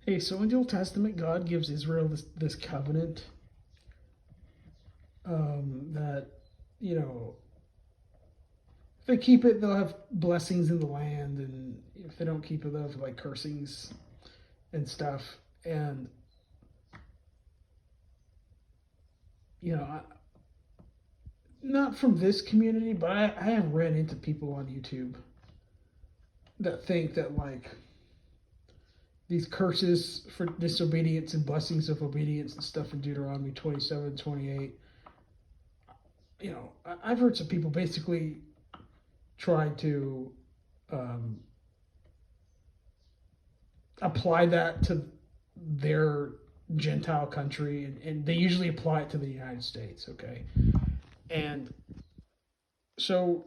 Hey, so in the Old Testament, God gives Israel this covenant that, you know, if they keep it, they'll have blessings in the land, and if they don't keep it, they'll have like cursings and stuff. And you know, not from this community, but I have ran into people on YouTube that think that like these curses for disobedience and blessings of obedience and stuff in Deuteronomy 27:28. You know, I've heard some people basically try to um, apply that to their Gentile country, and they usually apply it to the United States. Okay, and so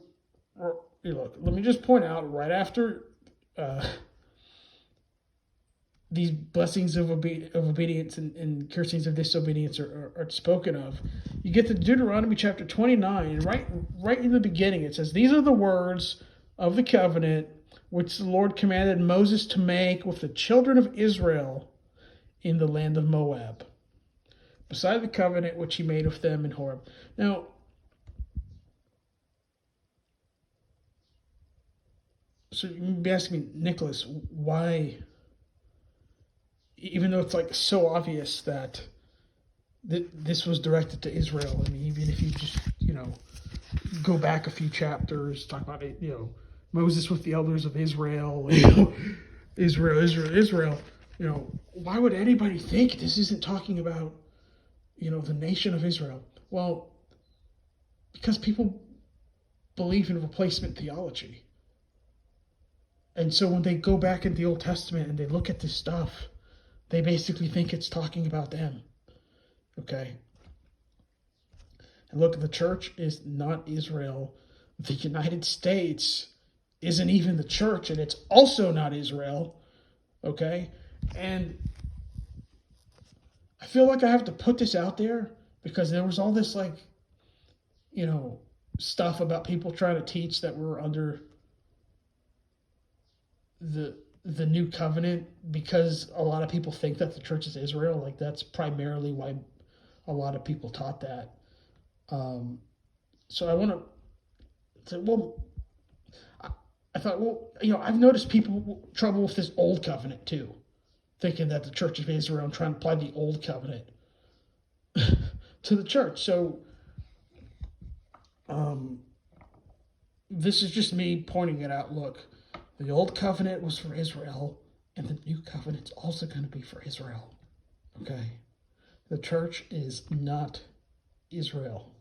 look, let me just point out right after uh, these blessings of obedience and cursings of disobedience are spoken of, you get to Deuteronomy chapter 29, and right in the beginning it says, "These are the words of the covenant which the Lord commanded Moses to make with the children of Israel in the land of Moab, beside the covenant which he made with them in Horeb." Now, so you may be asking me, Nicholas, why, even though it's like so obvious that this was directed to Israel? I mean, even if you just, go back a few chapters, talk about it, Moses with the elders of Israel, Israel. Why would anybody think this isn't talking about, the nation of Israel? Well, because people believe in replacement theology. And so when they go back in the Old Testament and they look at this stuff, they basically think it's talking about them. Okay? And look, the church is not Israel. The United States isn't even the church, and it's also not Israel. Okay? And I feel like I have to put this out there because there was all this, stuff about people trying to teach that we're under the new covenant because a lot of people think that the church is Israel. Like, that's primarily why a lot of people taught that. So I want to say, well, I thought, well, I've noticed people trouble with this old covenant too, thinking that the church of Israel and trying to apply the old covenant to the church. So this is just me pointing it out. Look, the old covenant was for Israel, and the new covenant's also going to be for Israel. Okay? The church is not Israel.